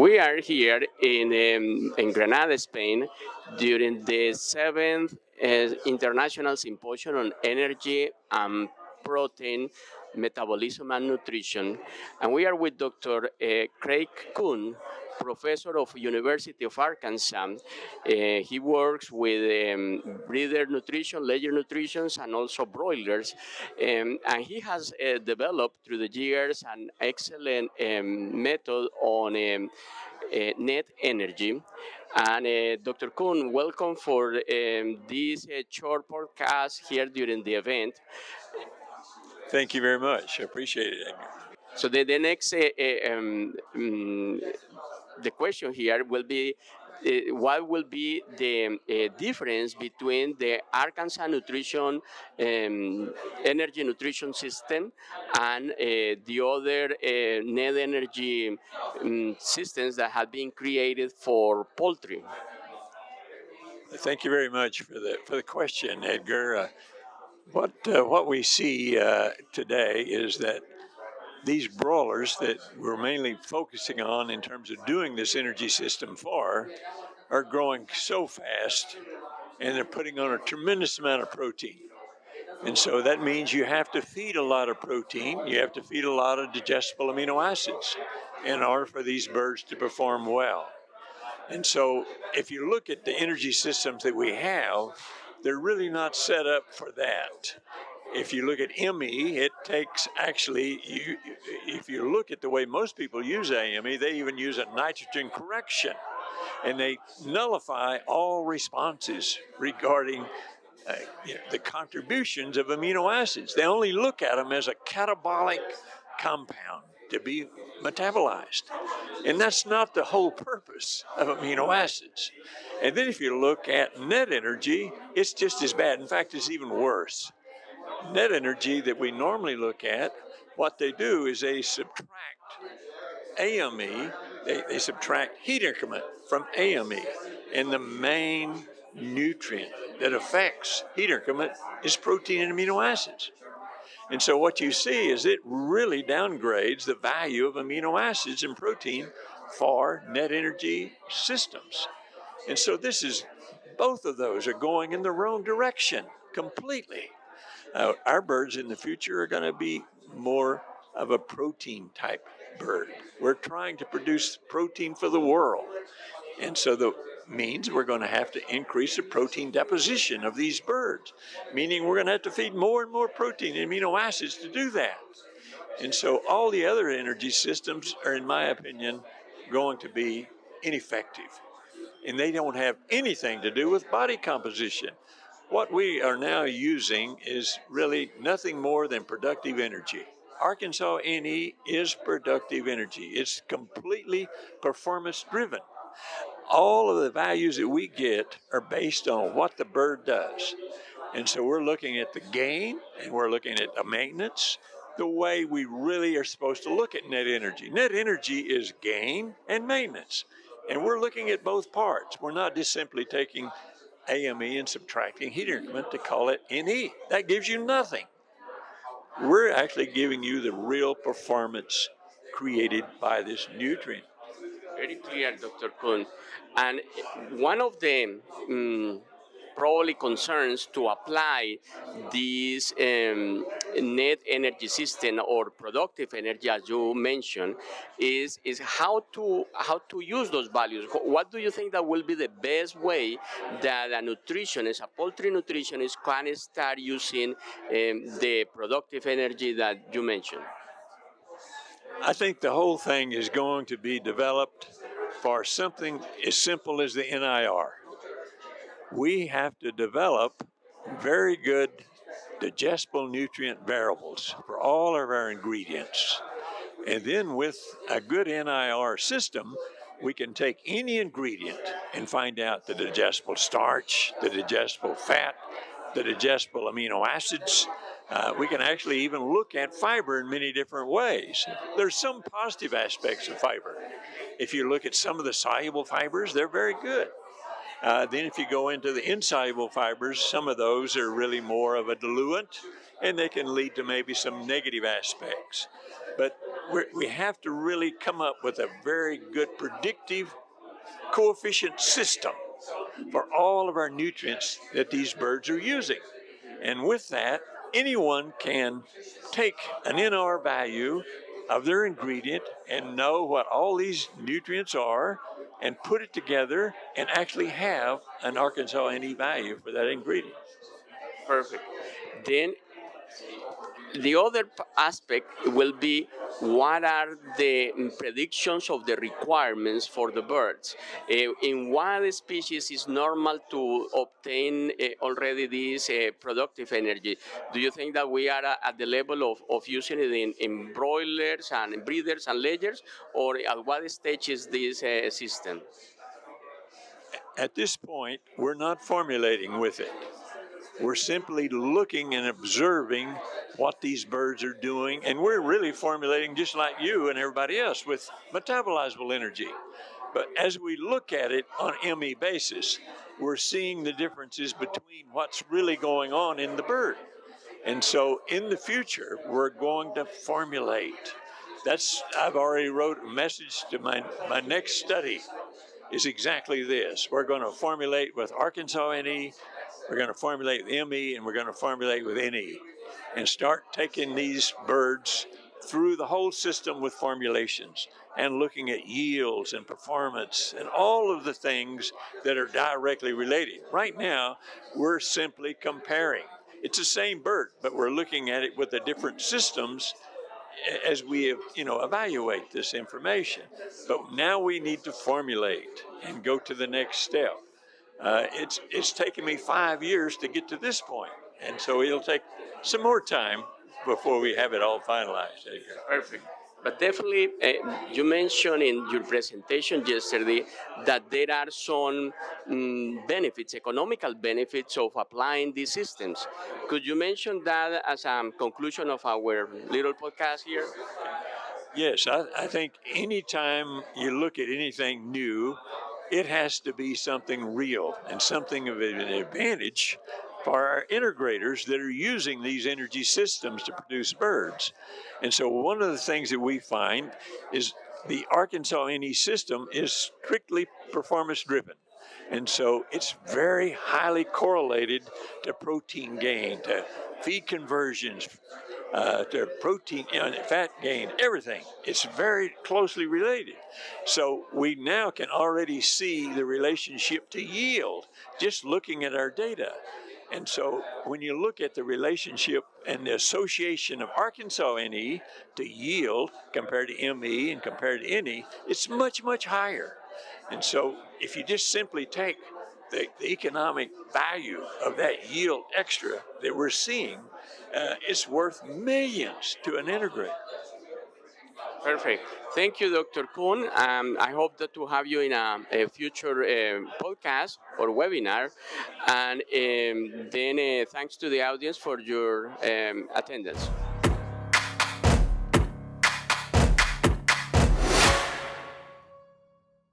We are here in Granada, Spain, during the 7th International Symposium on Energy and Protein Metabolism and Nutrition. And we are with Dr. Craig Coon, professor of University of Arkansas. He works with breeder nutrition, layer nutrition, and also broilers. And he has developed through the years an excellent method on net energy. And Dr. Coon, welcome for this short podcast here during the event. Thank you very much. I appreciate it, Edgar. So the next the question here will be what will be the difference between the Arkansas nutrition energy nutrition system and the other net energy systems that have been created for poultry? Thank you very much for the question, Edgar. What we see today is that these broilers that we're mainly focusing on in terms of doing this energy system for are growing so fast, and they're putting on a tremendous amount of protein. And so that means you have to feed a lot of protein, you have to feed a lot of digestible amino acids in order for these birds to perform well. And so if you look at the energy systems that we have, they're really not set up for that. If you look at ME, it takes if you look at the way most people use AME, they even use a nitrogen correction, and they nullify all responses regarding the contributions of amino acids. They only look at them as a catabolic compound to be metabolized. And that's not the whole purpose of amino acids. And then if you look at net energy, it's just as bad. In fact, it's even worse. Net energy that we normally look at, what they do is they subtract AME, they subtract heat increment from AME. And the main nutrient that affects heat increment is protein and amino acids. And so what you see is it really downgrades the value of amino acids and protein for net energy systems. And so both of those are going in the wrong direction completely. Our birds in the future are going to be more of a protein type bird. We're trying to produce protein for the world. And so that means we're going to have to increase the protein deposition of these birds, meaning we're going to have to feed more and more protein and amino acids to do that. And so all the other energy systems are, in my opinion, going to be ineffective. And they don't have anything to do with body composition. What we are now using is really nothing more than productive energy. Arkansas NE is productive energy. It's completely performance driven. All of the values that we get are based on what the bird does. And so we're looking at the gain and we're looking at the maintenance, the way we really are supposed to look at net energy. Net energy is gain and maintenance. And we're looking at both parts. We're not just simply taking AME and subtracting heat increment to call it NE. That gives you nothing. We're actually giving you the real performance created by this nutrient. Very clear, Dr. Kuhn. And one of the probably concerns to apply this net energy system or productive energy, as you mentioned, is how to use those values. What do you think that will be the best way that a nutritionist, a poultry nutritionist, can start using the productive energy that you mentioned? I think the whole thing is going to be developed for something as simple as the NIR. We have to develop very good digestible nutrient variables for all of our ingredients. And then with a good NIR system, we can take any ingredient and find out the digestible starch, the digestible fat, the digestible amino acids. We can actually even look at fiber in many different ways. There's some positive aspects of fiber. If you look at some of the soluble fibers, they're very good. Then if you go into the insoluble fibers, some of those are really more of a diluent, and they can lead to maybe some negative aspects. But we have to really come up with a very good predictive coefficient system for all of our nutrients that these birds are using. And with that, anyone can take an NR value of their ingredient and know what all these nutrients are and put it together and actually have an Arkansas NE value for that ingredient. Perfect. Then the other aspect will be what are the predictions of the requirements for the birds. In what species is normal to obtain already this productive energy? Do you think that we are at the level of using it in broilers and breeders and layers, or at what stage is this system? At this point, we're not formulating with it. We're simply looking and observing what these birds are doing, and we're really formulating just like you and everybody else with metabolizable energy. But as we look at it on ME basis, we're seeing the differences between what's really going on in the bird. And so in the future, we're going to formulate. I've already wrote a message to my next study is exactly this. We're going to formulate with Arkansas NE, we're going to formulate with ME, and we're going to formulate with NE, and start taking these birds through the whole system with formulations and looking at yields and performance and all of the things that are directly related. Right now, we're simply comparing. It's the same bird, but we're looking at it with the different systems as we evaluate this information. But now we need to formulate and go to the next step. It's taken me 5 years to get to this point, and so it'll take some more time before we have it all finalized. Perfect. But definitely, you mentioned in your presentation yesterday that there are some benefits, economical benefits of applying these systems. Could you mention that as a conclusion of our little podcast here? Yes, I think anytime you look at anything new, it has to be something real and something of an advantage for our integrators that are using these energy systems to produce birds. And so one of the things that we find is the Arkansas NE system is strictly performance driven. And so it's very highly correlated to protein gain, to feed conversions, to protein, fat gain, everything. It's very closely related. So we now can already see the relationship to yield just looking at our data. And so when you look at the relationship and the association of Arkansas NE to yield compared to ME and compared to NE, it's much, much higher. And so if you just simply take the economic value of that yield extra that we're seeing, it's worth millions to an integrator. Perfect. Thank you, Dr. Coon. I hope that to have you in a future podcast or webinar. And then thanks to the audience for your attendance.